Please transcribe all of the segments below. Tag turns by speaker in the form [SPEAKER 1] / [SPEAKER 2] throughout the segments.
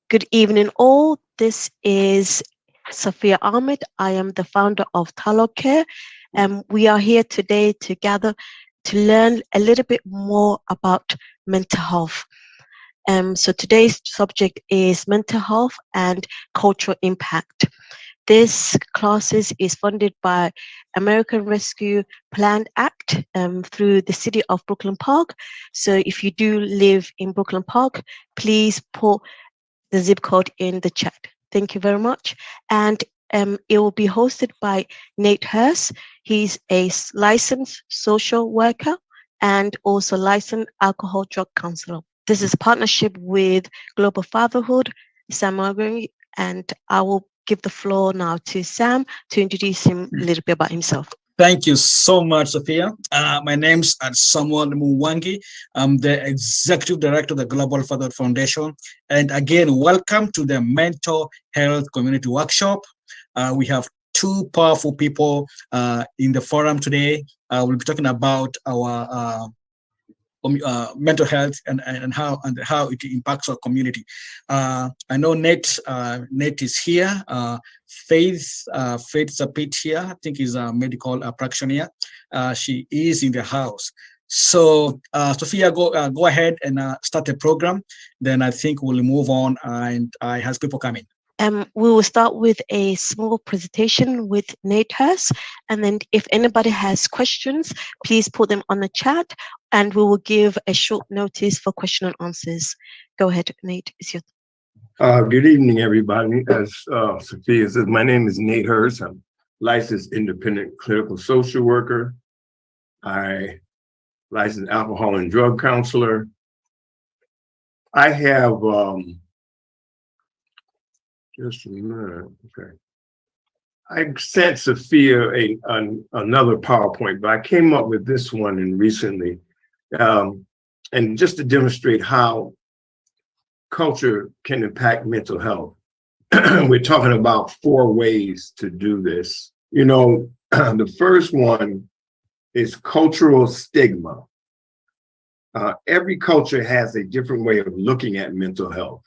[SPEAKER 1] Good evening, all. This is Sophia Ahmed. I am the founder of Talo Care. We are here today to gather to learn a little bit more about mental health. So today's subject is mental health and cultural impact. This classes is funded by American Rescue Plan Act through the city of Brooklyn Park. So if you do live in Brooklyn Park, please put the zip code in the chat. Thank you very much. And it will be hosted by Nate Hurst. He's a licensed social worker and also licensed alcohol drug counselor. This is a partnership with Global Fatherhood, Sam Marbury, and I will give the floor now to Sam to introduce him a little bit about himself.
[SPEAKER 2] Thank you so much, Sophia. My name's Samuel Muwangi. I'm the Executive Director of the Global Fatherhood Foundation. And again, welcome to the Mental Health Community Workshop. We have two powerful people in the forum today. We'll be talking about our mental health and how it impacts our community. I know Nate is here. Faith Zapit here, I think is a medical practitioner. She is in the house. So Sophia, go ahead and start the program. Then I think we'll move on and I have people coming.
[SPEAKER 1] We will start with a small presentation with Nate Hurst, and then if anybody has questions, please put them on the chat, and we will give a short notice for question and answers. Go ahead, Nate. It's your
[SPEAKER 3] Good evening, everybody. As Sophia says, my name is Nate Hurst. I'm licensed independent clinical social worker. I licensed alcohol and drug counselor. I have just a minute. Okay. I sent Sophia another PowerPoint, but I came up with this one recently, and just to demonstrate how culture can impact mental health. We're talking about 4 ways to do this. You know, the first one is cultural stigma. Every culture has a different way of looking at mental health.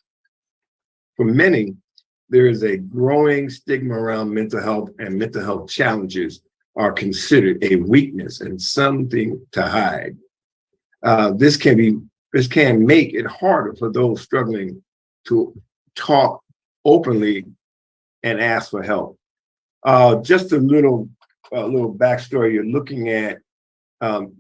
[SPEAKER 3] For many, there is a growing stigma around mental health, and mental health challenges are considered a weakness and something to hide. This can make it harder for those struggling to talk openly and ask for help. Just a little backstory. You're looking at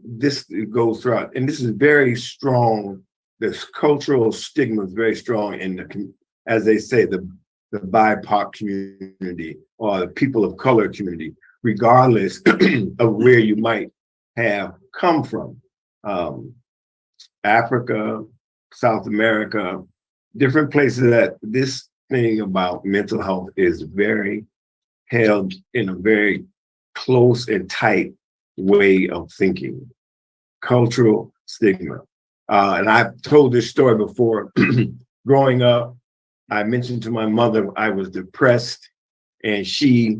[SPEAKER 3] this goes throughout, and this is very strong. This cultural stigma is very strong in the, as they say, the BIPOC community or the people of color community, regardless of where you might have come from. Africa, South America, different places that this thing about mental health is very held in a very close and tight way of thinking. Cultural stigma. And I've told this story before. Growing up, I mentioned to my mother I was depressed, and she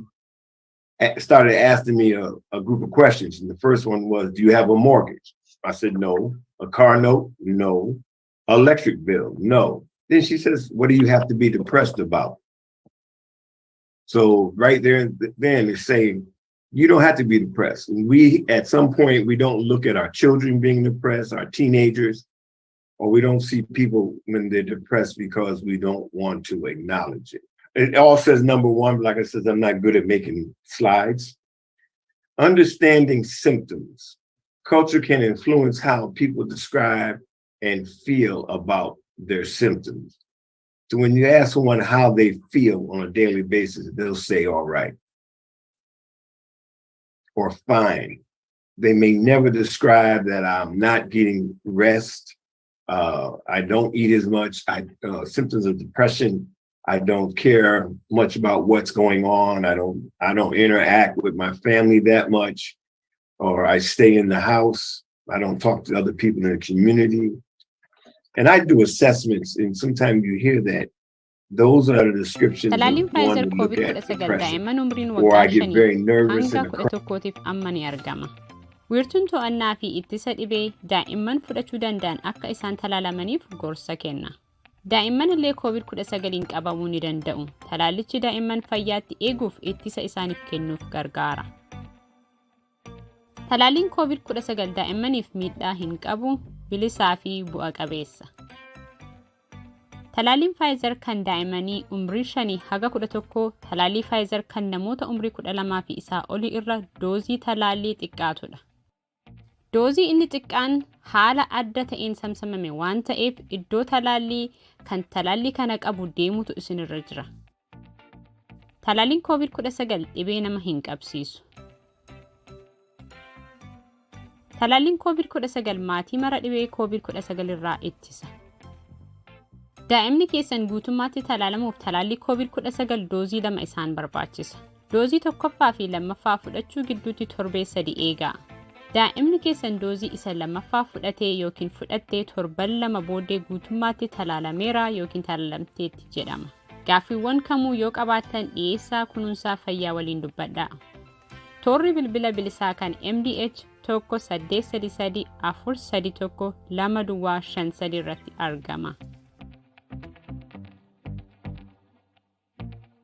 [SPEAKER 3] started asking me a group of questions. And the first one was, do you have a mortgage? I said, no. A car note? No. Electric bill? No. Then she says, what do you have to be depressed about? So right there, then it's saying, you don't have to be depressed. And we, at some point, we don't look at our children being depressed, our teenagers, or we don't see people when they're depressed because we don't want to acknowledge it. It all says number 1, like I said, I'm not good at making slides. Understanding symptoms. Culture can influence how people describe and feel about their symptoms. So when you ask someone how they feel on a daily basis, they'll say, all right, or fine. They may never describe that I'm not getting rest. I don't eat as much. Symptoms of depression. I don't care much about what's going on. I don't interact with my family that much, or I stay in the house. I don't talk to other people in the community. And I do assessments, and sometimes you hear that. Those are the descriptions of one to look at depression, or I get very nervous and
[SPEAKER 4] Wiirtuun to'annaa fi ittisa dhibee daa'imman fudhachuu danda'an akka isaan talaalamaniif gorsa kenna. Daa'imman illee COVID-19 qabamuu ni danda'u. Talaallichi daa'imman fayyaatti eeguuf ittisa isaaniif kennuuf gargaara. Talaalliin COVID-19 daa'immaniif miidhaa hin qabu, bilisaa fi bu'a qabeessa. Talaalliin Pfizer kan daa'immanii umrii 5 haga 11, talaallii Pfizer kan namoota umrii 12 fi isaa olii irra doozii talaallii xiqqaatudha. Doozii inni xiqqaan haala adda ta'een samsamame waan ta'eef iddoo talaallii kan talaallii kana qabu deemutu isinirra jira. Talaalliin COVID-19 dhibee nama hin qabsiisu. Talaalliin COVID-19 maatii mara dhibee COVID-19 irraa ittisa. Daa'imni keessan guutummaatti talaalamuuf talaallii COVID-19 doozii 2 isaan barbaachisa. Doozii tokkoffaa fi lammaffaa fudhachuu gidduutti torbee 3 eegaa. Daa'imni keessan doozii isa lammaffaa fudhatee yookiin fudhattee torban 2 booddee guutummaatti talaalameera yookiin talaalamteetti jedhama. Gaaffiiwwan kamuu yoo qabaattan dhiyeessaa kunuunsaa fayyaa waliin dubbadhaa. Toorri bilbila bilisaa kan MDH 1-833-431-253 irratti argama.